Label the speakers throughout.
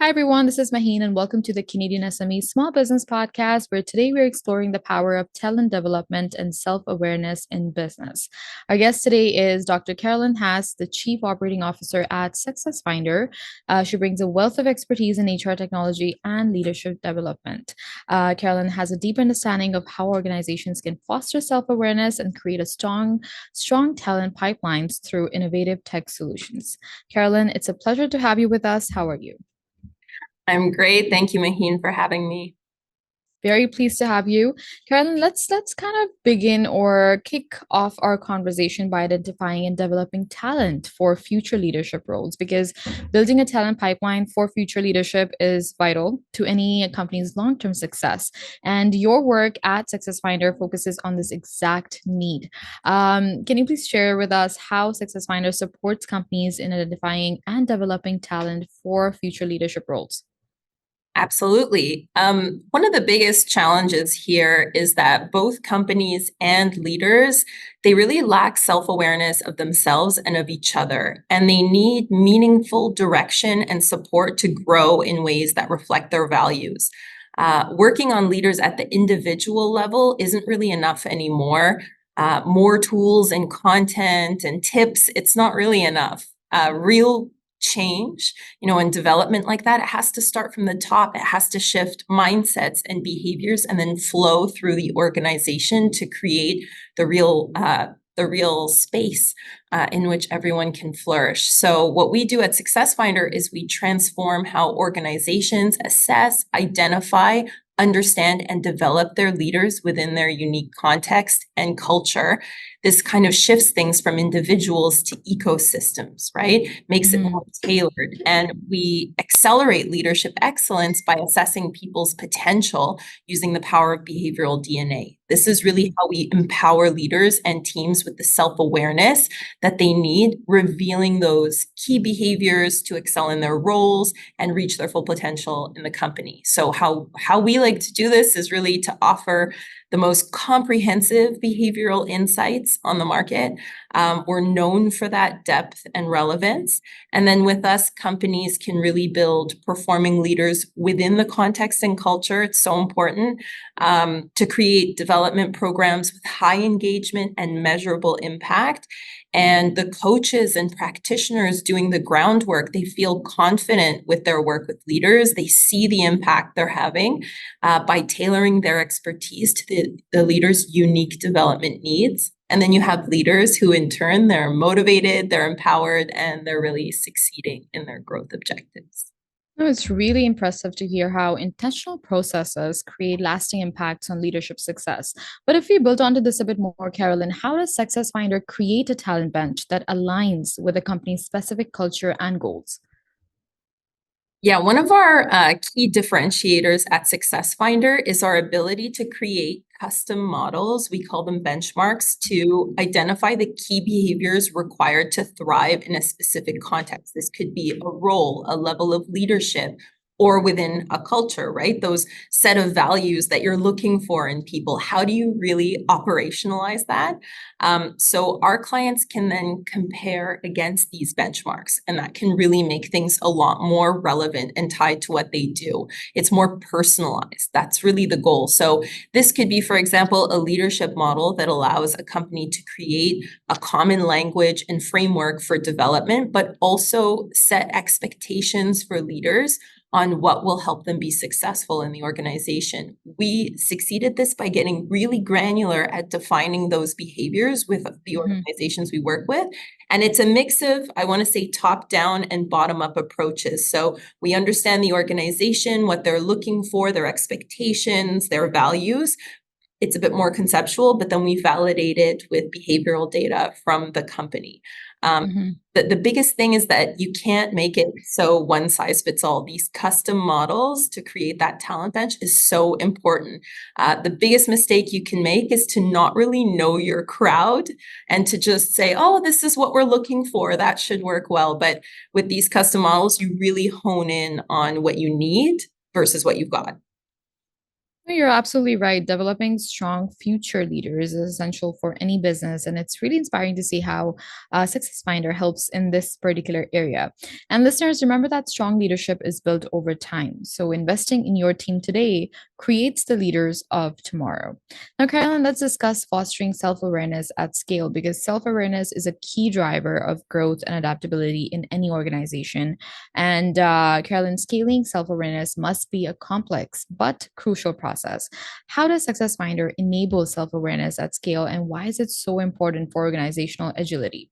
Speaker 1: Hi, everyone. This is Maheen, and welcome to the Canadian SME Small Business Podcast, where today we're exploring the power of talent development and self awareness in business. Our guest today is Dr. Carolyn Hass, the Chief Operating Officer at SuccessFinder. She brings a wealth of expertise in HR technology and leadership development. Carolyn has a deep understanding of how organizations can foster self awareness and create a strong talent pipelines through innovative tech solutions. Carolyn, it's a pleasure to have you with us. How are you?
Speaker 2: I'm great. Thank you, Maheen, for having me.
Speaker 1: Very pleased to have you. Carolyn, let's kind of begin or kick off our conversation by identifying and developing talent for future leadership roles, because building a talent pipeline for future leadership is vital to any company's long-term success. And your work at SuccessFinder focuses on this exact need. Can you please share with us how SuccessFinder supports companies in identifying and developing talent for future leadership roles?
Speaker 2: Absolutely. One of the biggest challenges here is that both companies and leaders, they really lack self-awareness of themselves and of each other, and they need meaningful direction and support to grow in ways that reflect their values. Working on leaders at the individual level isn't really enough anymore. More tools and content and tips, it's not really enough. Real change, and development like that, it has to start from the top. It has to shift mindsets and behaviors and then flow through the organization to create the real space in which everyone can flourish. So what we do at SuccessFinder is we transform how organizations assess, identify, understand, and develop their leaders within their unique context and culture. This kind of shifts things from individuals to ecosystems, right? Makes it more tailored. And we accelerate leadership excellence by assessing people's potential using the power of behavioral DNA. This is really how we empower leaders and teams with the self-awareness that they need, revealing those key behaviors to excel in their roles and reach their full potential in the company. So how we like to do this is really to offer the most comprehensive behavioral insights on the market. We're known for that depth and relevance. And then with us, companies can really build performing leaders within the context and culture. It's so important to create development programs with high engagement and measurable impact. And the coaches and practitioners doing the groundwork, they feel confident with their work with leaders. They see the impact they're having by tailoring their expertise to the leader's unique development needs. And then you have leaders who, in turn, they're motivated, they're empowered, and they're really succeeding in their growth objectives.
Speaker 1: No, it's really impressive to hear how intentional processes create lasting impacts on leadership success. But if we build onto this a bit more, Carolyn, how does SuccessFinder create a talent bench that aligns with a company's specific culture and goals?
Speaker 2: Yeah, one of our key differentiators at SuccessFinder is our ability to create custom models. We call them benchmarks to identify the key behaviors required to thrive in a specific context. This could be a role, a level of leadership, or within a culture, right? Those set of values that you're looking for in people. How do you really operationalize that? So our clients can then compare against these benchmarks, and that can really make things a lot more relevant and tied to what they do. It's more personalized. That's really the goal. So this could be, for example, a leadership model that allows a company to create a common language and framework for development, but also set expectations for leaders on what will help them be successful in the organization. We succeeded this by getting really granular at defining those behaviors with the organizations we work with. And it's a mix of, I want to say, top-down and bottom-up approaches. So we understand the organization, what they're looking for, their expectations, their values. It's a bit more conceptual, but then we validate it with behavioral data from the company. The biggest thing is that you can't make it so one size fits all. These custom models to create that talent bench is so important. The biggest mistake you can make is to not really know your crowd and to just say, oh, this is what we're looking for. That should work well. But with these custom models, you really hone in on what you need versus what you've got.
Speaker 1: No, you're absolutely right. Developing strong future leaders is essential for any business, and it's really inspiring to see how SuccessFinder helps in this particular area. And listeners, remember that strong leadership is built over time. So investing in your team today creates the leaders of tomorrow. Now, Carolyn, let's discuss fostering self-awareness at scale because self-awareness is a key driver of growth and adaptability in any organization. And Carolyn, scaling self awareness must be a complex but crucial process. How does SuccessFinder enable self awareness at scale, and why is it so important for organizational agility?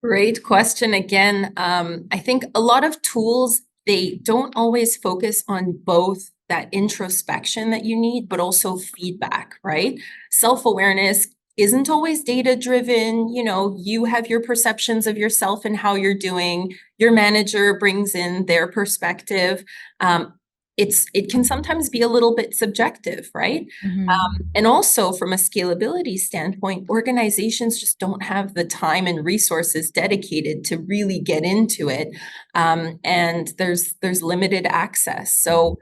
Speaker 2: Great question again. I think a lot of tools, they don't always focus on both that introspection that you need, but also feedback, right? Self-awareness isn't always data driven. You have your perceptions of yourself and how you're doing. Your manager brings in their perspective. Um, it can sometimes be a little bit subjective, right?
Speaker 1: Mhm.
Speaker 2: And also from a scalability standpoint, organizations just don't have the time and resources dedicated to really get into it. And there's limited access. So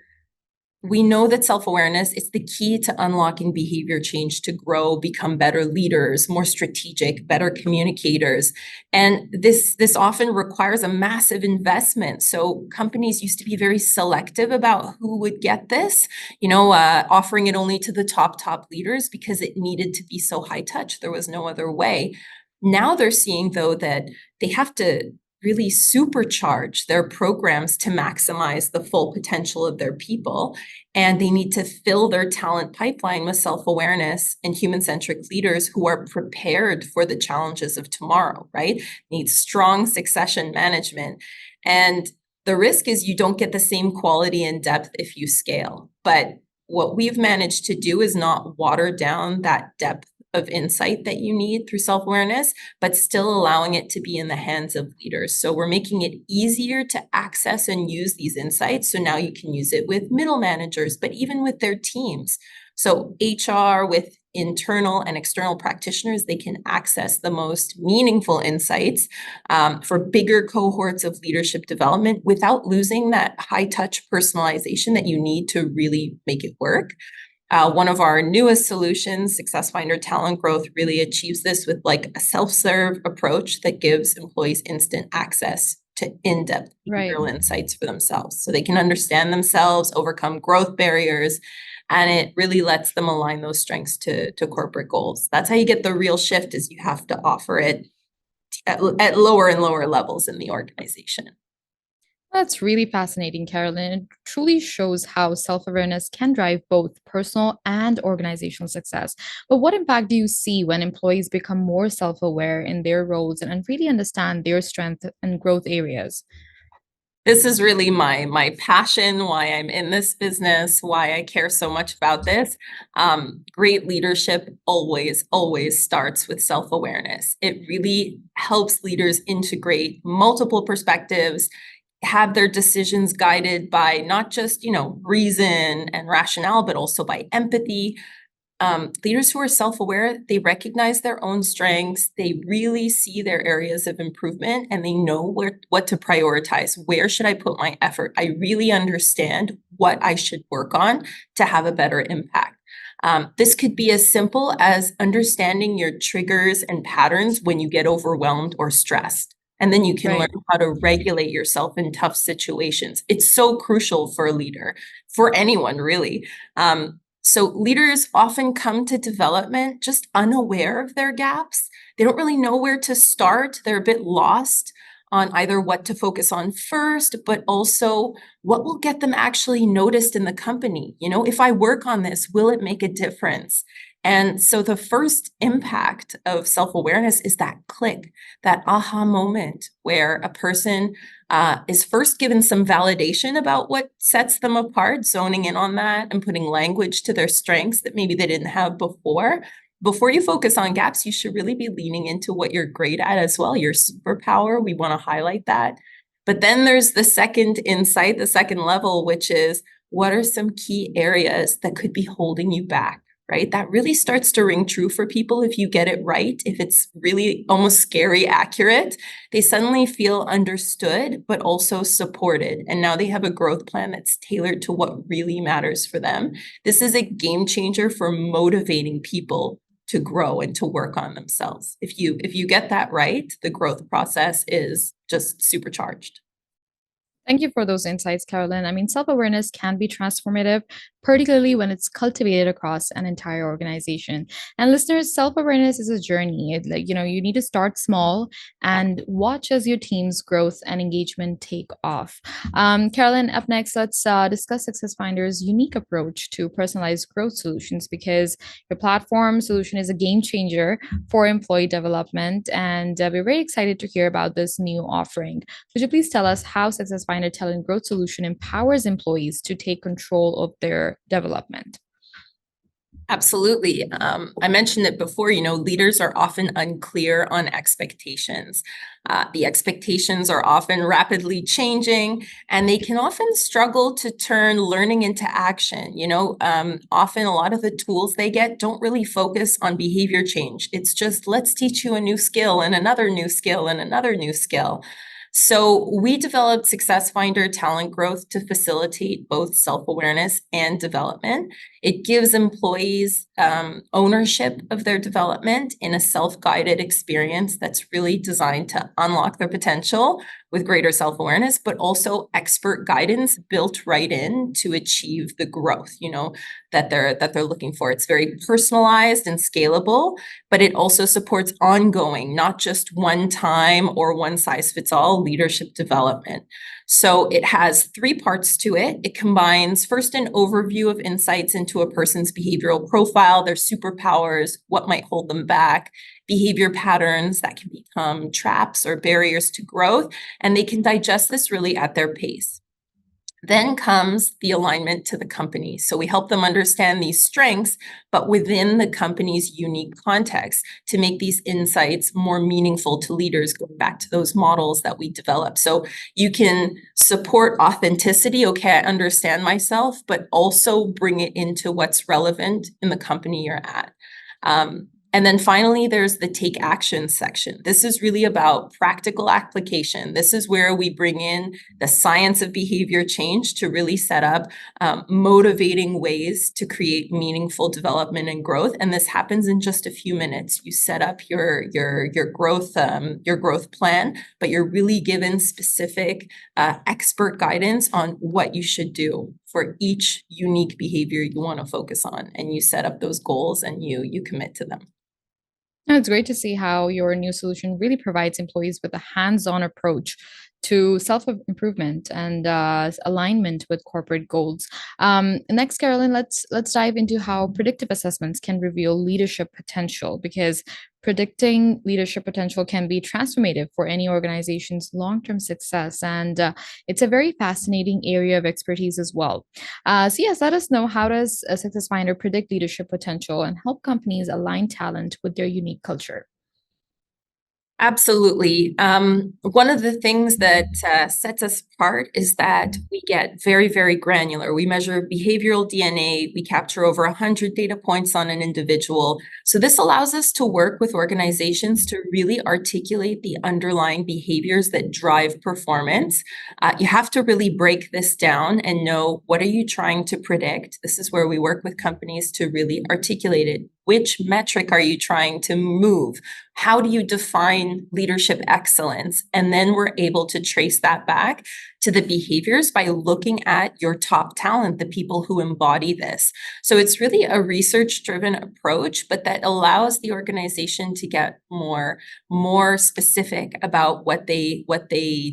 Speaker 2: we know that self-awareness is the key to unlocking behavior change to grow, become better leaders, more strategic, better communicators. And this often requires a massive investment. So companies used to be very selective about who would get this, offering it only to the top leaders because it needed to be so high touch. There was no other way. Now they're seeing, though, that they have to really supercharge their programs to maximize the full potential of their people. And they need to fill their talent pipeline with self-awareness and human-centric leaders who are prepared for the challenges of tomorrow, right? Need strong succession management. And the risk is you don't get the same quality and depth if you scale. But what we've managed to do is not water down that depth of insight that you need through self-awareness, but still allowing it to be in the hands of leaders. So we're making it easier to access and use these insights. So now you can use it with middle managers, but even with their teams. So HR with internal and external practitioners, they can access the most meaningful insights for bigger cohorts of leadership development without losing that high touch personalization that you need to really make it work. One of our newest solutions, SuccessFinder Talent Growth, really achieves this with like a self-serve approach that gives employees instant access to in-depth
Speaker 1: Right.
Speaker 2: behavioral insights for themselves. So they can understand themselves, overcome growth barriers, and it really lets them align those strengths to corporate goals. That's how you get the real shift, is you have to offer it at lower and lower levels in the organization.
Speaker 1: That's really fascinating, Carolyn. It truly shows how self awareness can drive both personal and organizational success. But what impact do you see when employees become more self aware in their roles and really understand their strengths and growth areas?
Speaker 2: This is really my passion, why I'm in this business, why I care so much about this. Great leadership always starts with self-awareness. It really helps leaders integrate multiple perspectives, have their decisions guided by not just, reason and rationale, but also by empathy. Leaders who are self-aware, they recognize their own strengths, they really see their areas of improvement, and they know what to prioritize. Where should I put my effort? I really understand what I should work on to have a better impact. This could be as simple as understanding your triggers and patterns when you get overwhelmed or stressed. And then you can learn
Speaker 1: Right.
Speaker 2: how to regulate yourself in tough situations. It's so crucial for a leader, for anyone really. So leaders often come to development just unaware of their gaps. They don't really know where to start. They're a bit lost on either what to focus on first, but also what will get them actually noticed in the company. If I work on this, will it make a difference? And so the first impact of self-awareness is that click, that aha moment where a person is first given some validation about what sets them apart, zoning in on that and putting language to their strengths that maybe they didn't have before. Before you focus on gaps, you should really be leaning into what you're great at as well, your superpower. We want to highlight that. But then there's the second insight, the second level, which is what are some key areas that could be holding you back? right? That really starts to ring true for people if you get it right, if it's really almost scary accurate. They suddenly feel understood, but also supported. And now they have a growth plan that's tailored to what really matters for them. This is a game changer for motivating people to grow and to work on themselves. If you get that right, the growth process is just supercharged.
Speaker 1: Thank you for those insights, Carolyn. I mean, self awareness can be transformative, particularly when it's cultivated across an entire organization. And listeners, self awareness is a journey. You need to start small and watch as your team's growth and engagement take off. Carolyn, up next, let's discuss SuccessFinder's unique approach to personalized growth solutions because your platform solution is a game changer for employee development. And we're very excited to hear about this new offering. Could you please tell us how SuccessFinder Talent Growth Solution empowers employees to take control of their development?
Speaker 2: Absolutely. I mentioned it before, leaders are often unclear on expectations. The expectations are often rapidly changing, and they can often struggle to turn learning into action. Often a lot of the tools they get don't really focus on behavior change. It's just, let's teach you a new skill and another new skill and another new skill. So we developed SuccessFinder Talent Growth to facilitate both self-awareness and development. It gives employees ownership of their development in a self-guided experience that's really designed to unlock their potential with greater self-awareness, but also expert guidance built right in to achieve the growth, that they're looking for. It's very personalized and scalable, but it also supports ongoing, not just one time or one size fits all leadership development. So it has three parts to it. It combines first an overview of insights into a person's behavioral profile, their superpowers, what might hold them back, behavior patterns that can become traps or barriers to growth, and they can digest this really at their pace. Then comes the alignment to the company. So we help them understand these strengths, but within the company's unique context to make these insights more meaningful to leaders, going back to those models that we develop. So you can support authenticity. Okay, I understand myself, but also bring it into what's relevant in the company you're at. And then finally, there's the take action section. This is really about practical application. This is where we bring in the science of behavior change to really set up motivating ways to create meaningful development and growth. And this happens in just a few minutes. You set up your growth plan, but you're really given specific expert guidance on what you should do for each unique behavior you want to focus on. And you set up those goals and you commit to them.
Speaker 1: It's great to see how your new solution really provides employees with a hands-on approach to self-improvement and alignment with corporate goals. Next, Carolyn, let's dive into how predictive assessments can reveal leadership potential because predicting leadership potential can be transformative for any organization's long-term success, and it's a very fascinating area of expertise as well. So yes, let us know, how does a SuccessFinder predict leadership potential and help companies align talent with their unique culture?
Speaker 2: Absolutely. One of the things that sets us apart is that we get very, very granular. We measure behavioral DNA. We capture over 100 data points on an individual. So this allows us to work with organizations to really articulate the underlying behaviors that drive performance. You have to really break this down and know, what are you trying to predict? This is where we work with companies to really articulate it. Which metric are you trying to move? How do you define leadership excellence? And then we're able to trace that back to the behaviors by looking at your top talent, the people who embody this. So it's really a research-driven approach, but that allows the organization to get more specific about what they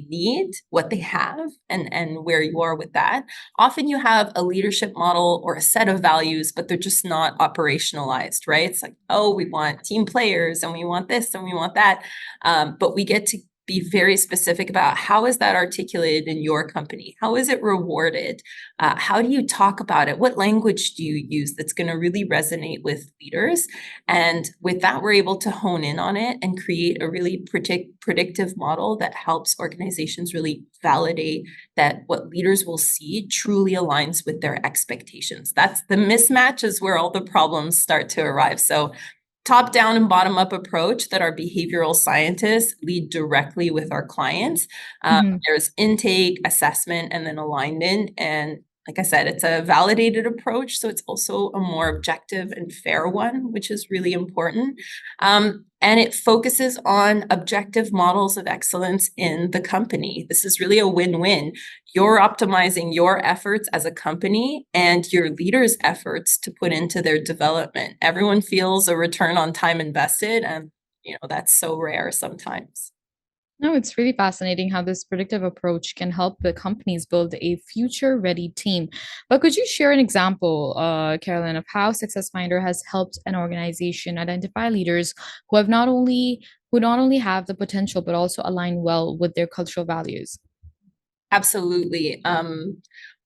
Speaker 2: need, what they have, and where you are with that. Often you have a leadership model or a set of values, but they're just not operationalized, right? It's like, oh, we want team players and we want this and we want that. But we get to be very specific about how is that articulated in your company? How is it rewarded? How do you talk about it? What language do you use that's going to really resonate with leaders? And with that, we're able to hone in on it and create a really predictive model that helps organizations really validate that what leaders will see truly aligns with their expectations. That's the mismatch is where all the problems start to arrive. So top down and bottom up approach that our behavioral scientists lead directly with our clients.
Speaker 1: Mhm.
Speaker 2: There's intake, assessment, and then alignment. And like I said, it's a validated approach. So it's also a more objective and fair one, which is really important. And it focuses on objective models of excellence in the company. This is really a win-win. You're optimizing your efforts as a company and your leaders' efforts to put into their development. Everyone feels a return on time invested, and that's so rare sometimes.
Speaker 1: No, it's really fascinating how this predictive approach can help the companies build a future ready team. But could you share an example, Carolyn, of how SuccessFinder has helped an organization identify leaders who not only have the potential but also align well with their cultural values?
Speaker 2: Absolutely.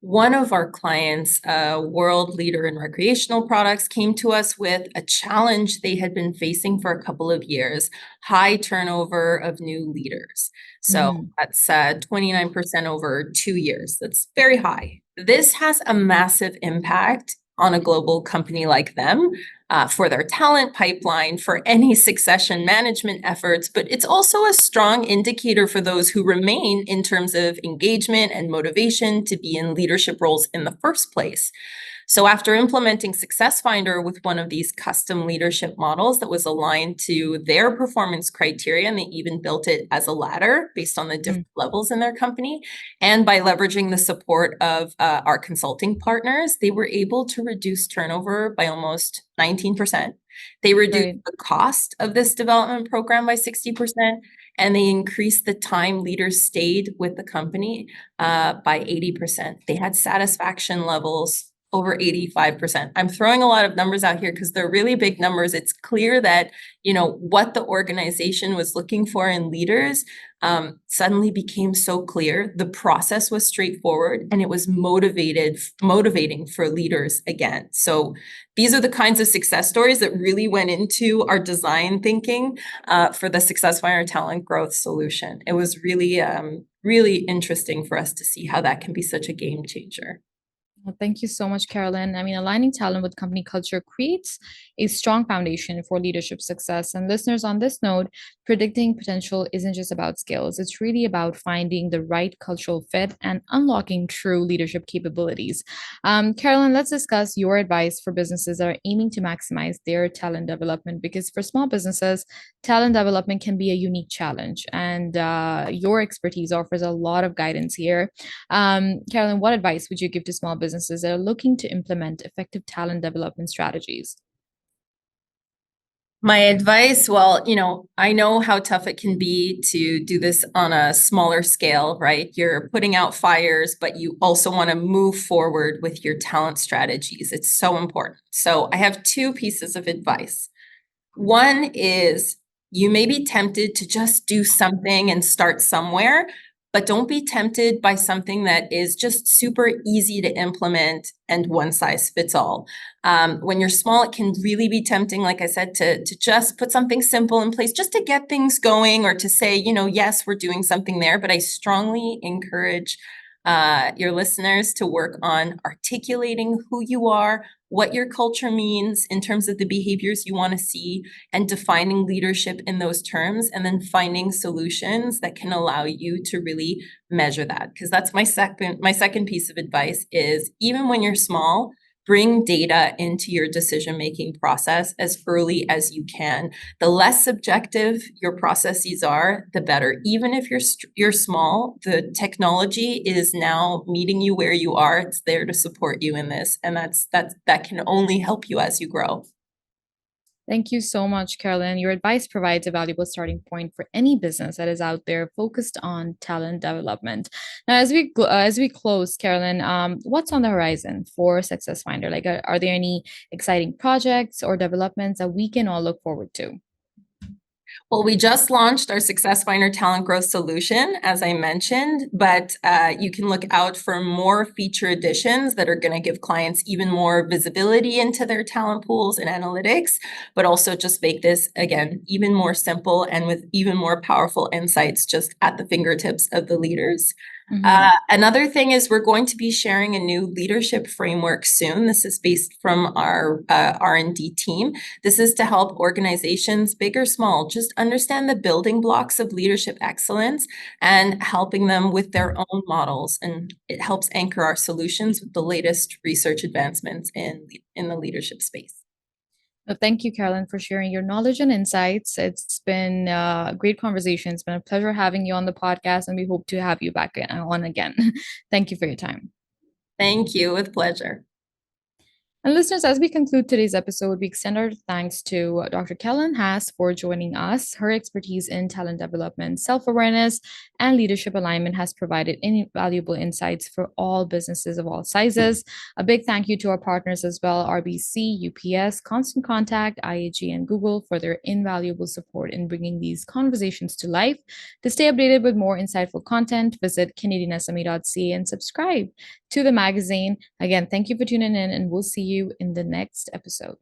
Speaker 2: One of our clients, a world leader in recreational products, came to us with a challenge they had been facing for a couple of years: high turnover of new leaders. So
Speaker 1: Mm,
Speaker 2: that's 29% over 2 years. That's very high. This has a massive impact on a global company like them, for their talent pipeline, for any succession management efforts, but it's also a strong indicator for those who remain in terms of engagement and motivation to be in leadership roles in the first place. So after implementing SuccessFinder with one of these custom leadership models that was aligned to their performance criteria, and they even built it as a ladder based on the
Speaker 1: mm,
Speaker 2: different levels in their company, and by leveraging the support of our consulting partners, they were able to reduce turnover by almost 19%. They reduced
Speaker 1: right.
Speaker 2: the cost of this development program by 60%, and they increased the time leaders stayed with the company by 80%. They had satisfaction levels over 85%. I'm throwing a lot of numbers out here because they're really big numbers. It's clear that, what the organization was looking for in leaders suddenly became so clear. The process was straightforward and it was motivating for leaders again. So these are the kinds of success stories that really went into our design thinking for the SuccessFinder talent growth solution. It was really, really interesting for us to see how that can be such a game changer.
Speaker 1: Well, thank you so much, Carolyn. I mean, aligning talent with company culture creates a strong foundation for leadership success. And listeners, on this note, predicting potential isn't just about skills, it's really about finding the right cultural fit and unlocking true leadership capabilities. Carolyn, let's discuss your advice for businesses that are aiming to maximize their talent development, because for small businesses, talent development can be a unique challenge. And your expertise offers a lot of guidance here. Carolyn, what advice would you give to small businesses that are looking to implement effective talent development strategies?
Speaker 2: My advice, well, I know how tough it can be to do this on a smaller scale, right? You're putting out fires, but you also want to move forward with your talent strategies. It's so important. So I have two pieces of advice. One is you may be tempted to just do something and start somewhere, but don't be tempted by something that is just super easy to implement and one size fits all. When you're small, it can really be tempting, like I said, to just put something simple in place just to get things going, or to say, yes, we're doing something there. But I strongly encourage your listeners to work on articulating who you are, what your culture means in terms of the behaviors you want to see, and defining leadership in those terms, and then finding solutions that can allow you to really measure that. Because that's my second piece of advice is, even when you're small, bring data into your decision-making process as early as you can. The less subjective your processes are, the better. Even if you're small, the technology is now meeting you where you are. It's there to support you in this, and that can only help you as you grow.
Speaker 1: Thank you so much, Carolyn. Your advice provides a valuable starting point for any business that is out there focused on talent development. Now, as we close, Carolyn, what's on the horizon for SuccessFinder? Like, are there any exciting projects or developments that we can all look forward to?
Speaker 2: Well, we just launched our SuccessFinder Talent Growth Solution, as I mentioned, but you can look out for more feature additions that are going to give clients even more visibility into their talent pools and analytics, but also just make this, again, even more simple and with even more powerful insights just at the fingertips of the leaders. Another thing is we're going to be sharing a new leadership framework soon. This is based from our R&D team. This is to help organizations, big or small, just understand the building blocks of leadership excellence and helping them with their own models. And it helps anchor our solutions with the latest research advancements in the leadership space.
Speaker 1: Well, thank you, Carolyn, for sharing your knowledge and insights. It's been a great conversation. It's been a pleasure having you on the podcast, and we hope to have you back on again. Thank you for your time.
Speaker 2: Thank you. With pleasure.
Speaker 1: And listeners, as we conclude today's episode, we extend our thanks to Dr. Carolyn Hass for joining us. Her expertise in talent development, self-awareness, and leadership alignment has provided invaluable insights for all businesses of all sizes. A big thank you to our partners as well, RBC, UPS, Constant Contact, IAG, and Google for their invaluable support in bringing these conversations to life. To stay updated with more insightful content, visit CanadianSME.ca and subscribe to the magazine. Again, thank you for tuning in, and we'll see you in the next episode.